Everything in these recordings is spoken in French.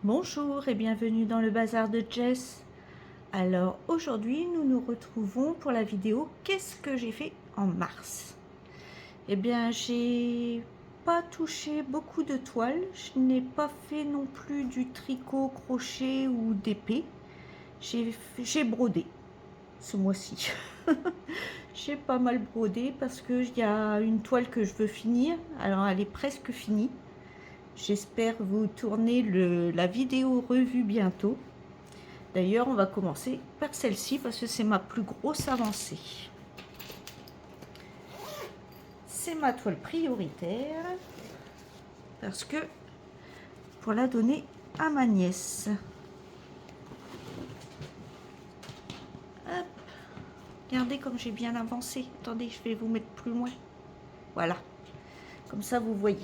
Bonjour et bienvenue dans le bazar de Jess. Alors aujourd'hui nous nous retrouvons pour la vidéo qu'est-ce que j'ai fait en mars. Eh bien j'ai pas touché beaucoup de toiles, je n'ai pas fait non plus du tricot, crochet ou d'épée. J'ai brodé ce mois-ci. J'ai pas mal brodé parce qu'il y a une toile que je veux finir, alors elle est presque finie. J'espère vous tourner la vidéo revue bientôt. D'ailleurs, on va commencer par celle-ci parce que c'est ma plus grosse avancée. C'est ma toile prioritaire parce que pour la donner à ma nièce. Hop. Regardez comme j'ai bien avancé. Attendez, je vais vous mettre plus loin. Voilà. Comme ça, vous voyez.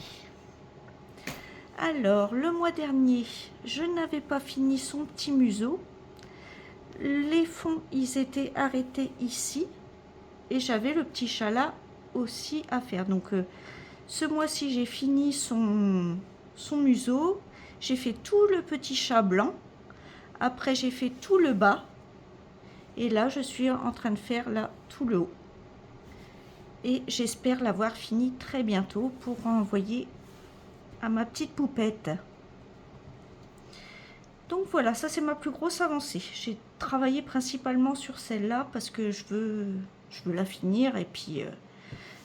Alors, le mois dernier, je n'avais pas fini son petit museau. Les fonds, ils étaient arrêtés ici. Et j'avais le petit chat là aussi à faire. Donc, ce mois-ci, j'ai fini son museau. J'ai fait tout le petit chat blanc. Après, j'ai fait tout le bas. Et là, je suis en train de faire là tout le haut. Et j'espère l'avoir fini très bientôt pour envoyer à ma petite poupette. Donc voilà, ça c'est ma plus grosse avancée. J'ai travaillé principalement sur celle-là parce que je veux la finir et puis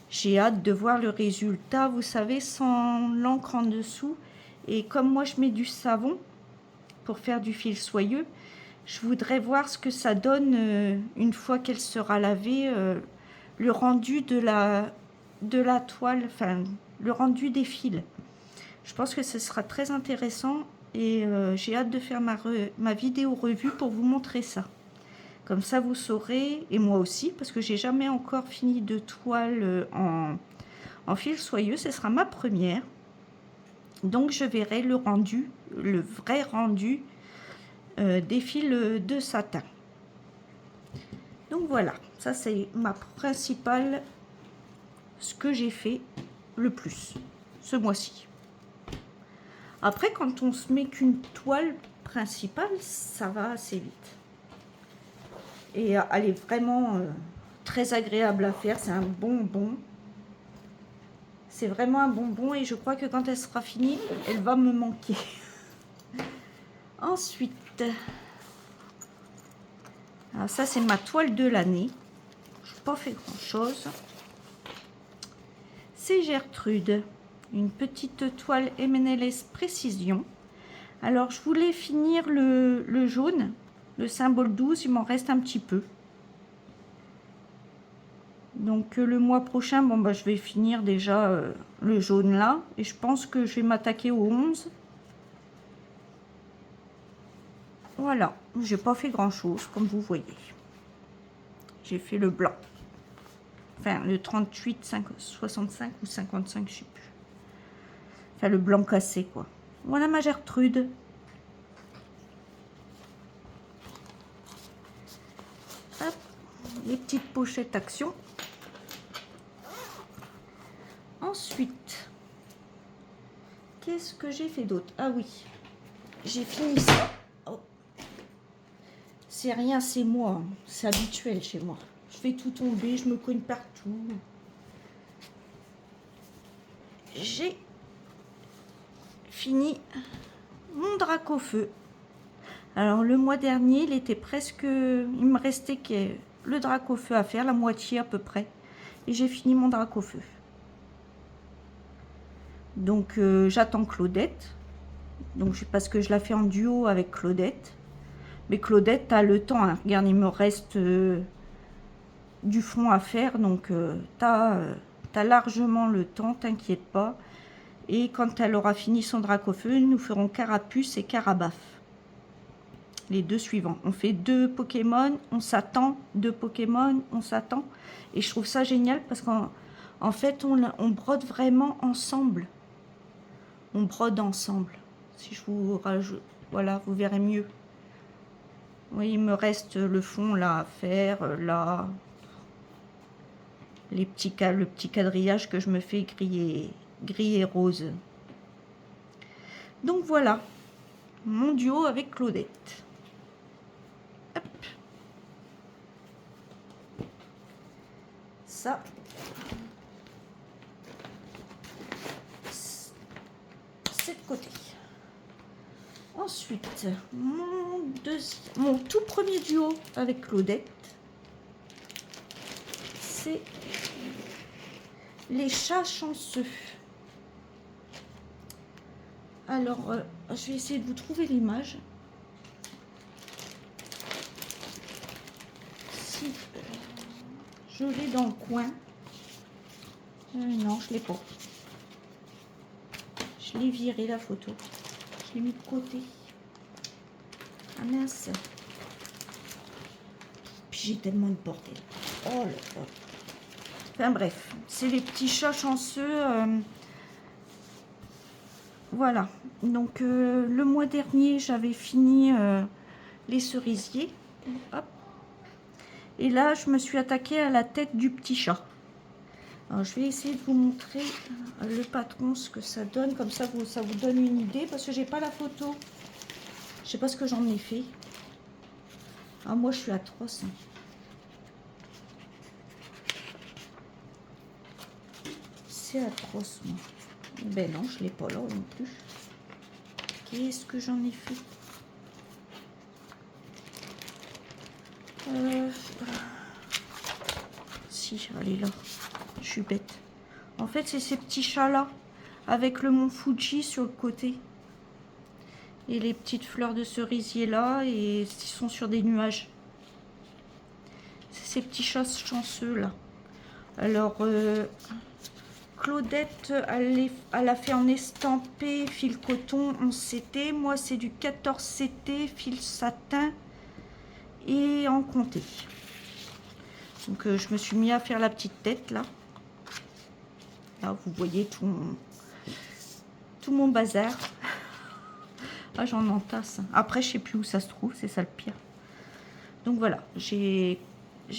j'ai hâte de voir le résultat, vous savez, sans l'encre en dessous. Et comme moi je mets du savon pour faire du fil soyeux, je voudrais voir ce que ça donne une fois qu'elle sera lavée, le rendu de la toile, enfin le rendu des fils. Je pense que ce sera très intéressant et j'ai hâte de faire ma vidéo revue pour vous montrer ça. Comme ça vous saurez, et moi aussi, parce que j'ai jamais encore fini de toile en fil soyeux, ce sera ma première. Donc je verrai le rendu, le vrai rendu des fils de satin. Donc voilà, ça c'est ma principale, ce que j'ai fait le plus ce mois-ci. Après, quand on se met qu'une toile principale, ça va assez vite. Et elle est vraiment très agréable à faire, c'est un bonbon. C'est vraiment un bonbon et je crois que quand elle sera finie, elle va me manquer. Ensuite, alors ça c'est ma toile de l'année. Je n'ai pas fait grand chose. C'est Gertrude, une petite toile M&LS Précision. Alors je voulais finir le jaune, le symbole 12, il m'en reste un petit peu. Donc le mois prochain, bon bah je vais finir déjà le jaune là. Et je pense que je vais m'attaquer au 11. Voilà, j'ai pas fait grand chose comme vous voyez. J'ai fait le blanc. Enfin le 38, 65 ou 55, je sais plus. Enfin le blanc cassé quoi. Voilà ma Gertrude. Hop, les petites pochettes action. Ensuite, qu'est-ce que j'ai fait d'autre? Ah oui, j'ai fini ça. Oh. C'est rien, c'est moi. C'est habituel chez moi. Je fais tout tomber, je me cogne partout. J'ai fini mon drac au feu. Alors le mois dernier, il était presque... Il me restait que le drac au feu à faire, la moitié à peu près. Et j'ai fini mon drac au feu. Donc j'attends Claudette. Donc parce que je la fais en duo avec Claudette. Mais Claudette, t'as le temps. Hein. Regarde, il me reste du fond à faire. Donc t'as largement le temps, t'inquiète pas. Et quand elle aura fini son drac au feu, nous ferons Carapuce et Carabaf. Les deux suivants. On fait 2 Pokémon, on s'attend. 2 Pokémon, on s'attend. Et je trouve ça génial parce qu'en fait, on brode vraiment ensemble. On brode ensemble. Si je vous rajoute, voilà, vous verrez mieux. Oui, il me reste le fond là à faire, là. Le petit quadrillage que je me fais gris et rose. Donc voilà. mon duo avec Claudette. Hop. Ça, c'est de côté. Ensuite, mon tout premier duo avec Claudette, c'est les chats chanceux. Alors, je vais essayer de vous trouver l'image. Si je l'ai dans le coin. Non, je l'ai pas. Je l'ai viré la photo. Je l'ai mis de côté. Ah mince. Puis j'ai tellement de bordel. Oh là là. Enfin bref, c'est les petits chats chanceux. Voilà. Donc le mois dernier, j'avais fini les cerisiers. Hop. Et là, je me suis attaquée à la tête du petit chat. Alors, je vais essayer de vous montrer le patron, ce que ça donne. Comme ça, ça vous donne une idée. Parce que j'ai pas la photo. Je sais pas ce que j'en ai fait. Ah, moi, je suis atroce. C'est atroce, moi. Ben non, je l'ai pas là non plus. Qu'est-ce que j'en ai fait? Si, elle est là. Je suis bête. En fait, c'est ces petits chats-là, avec le mont Fuji sur le côté. Et les petites fleurs de cerisier là, et ils sont sur des nuages. C'est ces petits chats chanceux là. Alors, Claudette, elle a fait en estampé, fil coton, 11 CT. Moi, c'est du 14 CT, fil satin et en comté. Donc, je me suis mis à faire la petite tête là. Là, vous voyez tout mon bazar. Ah, j'en entasse. Après, je sais plus où ça se trouve, c'est ça le pire. Donc voilà, j'ai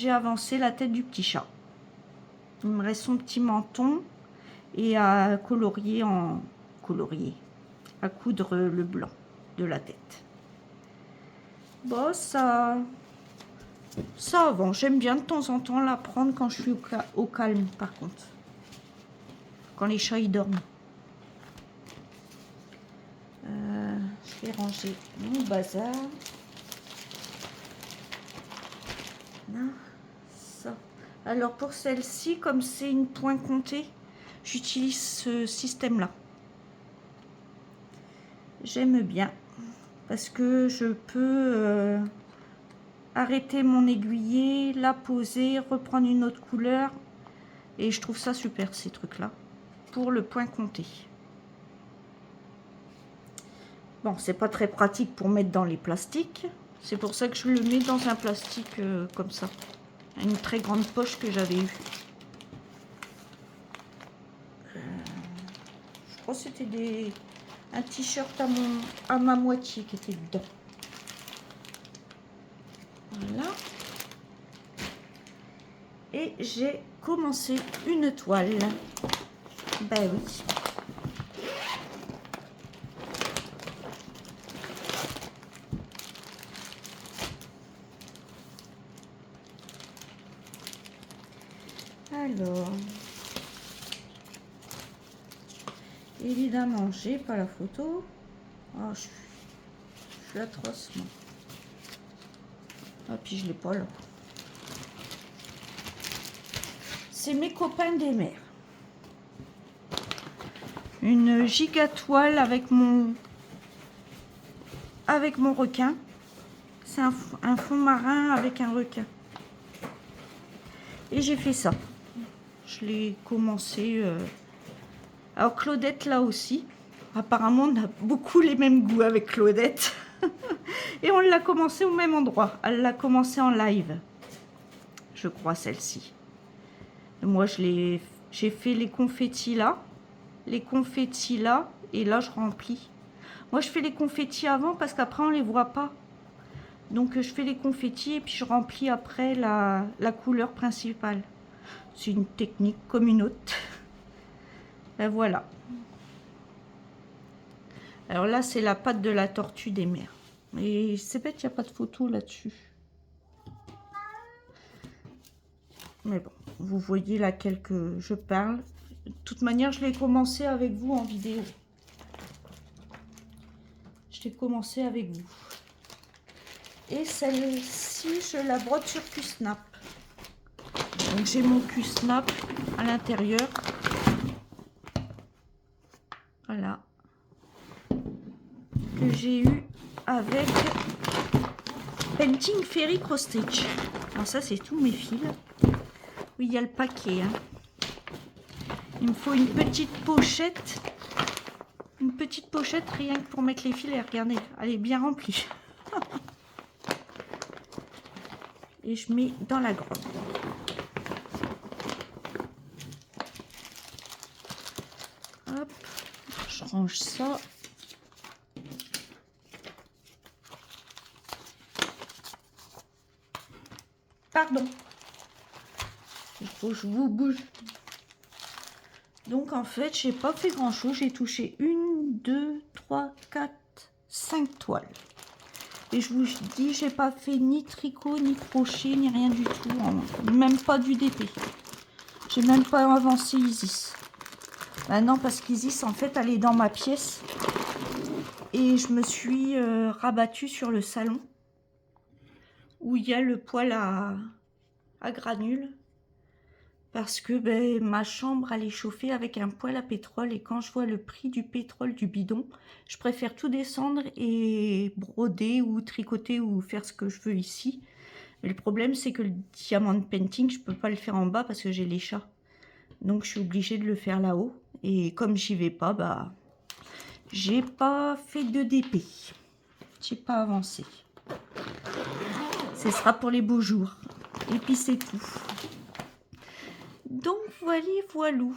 avancé la tête du petit chat. Il me reste son petit menton et à colorier à coudre le blanc de la tête. Bon, ça avance. J'aime bien de temps en temps la prendre quand je suis au calme, par contre. Quand les chats, ils dorment. Je vais ranger mon bazar. Là, ça. Alors pour celle-ci, comme c'est une point comptée, j'utilise ce système-là. J'aime bien parce que je peux arrêter mon aiguiller, la poser, reprendre une autre couleur. Et je trouve ça super, ces trucs-là, pour le point compté. Bon, c'est pas très pratique pour mettre dans les plastiques. C'est pour ça que je le mets dans un plastique comme ça. Une très grande poche que j'avais eue. Je crois que c'était un t-shirt à ma moitié qui était dedans. Voilà. Et j'ai commencé une toile. Ben oui. Alors, évidemment, j'ai pas la photo. Oh, je suis atroce, moi. Ah, puis je l'ai pas là. C'est mes copains des mers. Une giga toile avec mon requin. C'est un fond marin avec un requin. Et j'ai fait ça. Je l'ai commencé. Alors Claudette là aussi. Apparemment on a beaucoup les mêmes goûts avec Claudette. Et on l'a commencé au même endroit. Elle l'a commencé en live. Je crois celle-ci. Moi j'ai fait les confettis là. Les confettis là. Et là je remplis. Moi je fais les confettis avant parce qu'après on les voit pas. Donc je fais les confettis et puis je remplis après la couleur principale. C'est une technique comme une autre. Ben voilà. Alors là, c'est la patte de la tortue des mers. Et c'est bête, il n'y a pas de photo là-dessus. Mais bon, vous voyez laquelle que je parle. De toute manière, je l'ai commencé avec vous en vidéo. Je l'ai commencé avec vous. Et celle-ci, je la brode sur Q-Snap. Donc j'ai mon Q-Snap à l'intérieur. Voilà. Que j'ai eu avec Painting Fairy Cross Stitch. Alors ça, c'est tous mes fils. Oui, il y a le paquet. Hein. Il me faut une petite pochette. Une petite pochette rien que pour mettre les fils. Et regardez, elle est bien remplie. Et je mets dans la grande. Hop, je range ça. Pardon. Il faut que je vous bouge. Donc en fait, j'ai pas fait grand chose. J'ai touché 1, 2, 3, 4, 5 toiles. Et je vous dis, j'ai pas fait ni tricot, ni crochet, ni rien du tout. Même pas du DP. J'ai même pas avancé Isis. Ben non, parce qu'Isis, en fait, elle est dans ma pièce. Et je me suis rabattue sur le salon. Où il y a le poêle à granules. Parce que ben, ma chambre, elle est chauffée avec un poêle à pétrole. Et quand je vois le prix du pétrole du bidon, je préfère tout descendre et broder ou tricoter ou faire ce que je veux ici. Mais le problème, c'est que le diamant painting, je peux pas le faire en bas parce que j'ai les chats. Donc, je suis obligée de le faire là-haut. Et comme j'y vais pas, bah, j'ai pas fait de DP. J'ai pas avancé. Ce sera pour les beaux jours. Et puis, c'est tout. Donc voilà, voilou.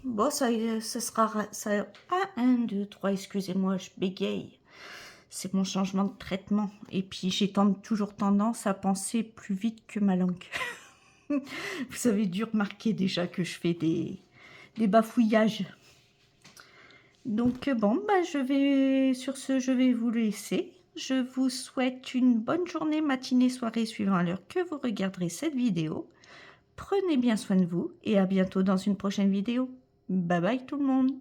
Bon, ça sera... Ça, 1, 2, 3, excusez-moi, je bégaye. C'est mon changement de traitement. Et puis, j'ai toujours tendance à penser plus vite que ma langue. Vous avez dû remarquer déjà que je fais des bafouillages. Donc, bon, bah, sur ce, je vais vous laisser. Je vous souhaite une bonne journée, matinée, soirée, suivant l'heure que vous regarderez cette vidéo. Prenez bien soin de vous et à bientôt dans une prochaine vidéo. Bye bye tout le monde.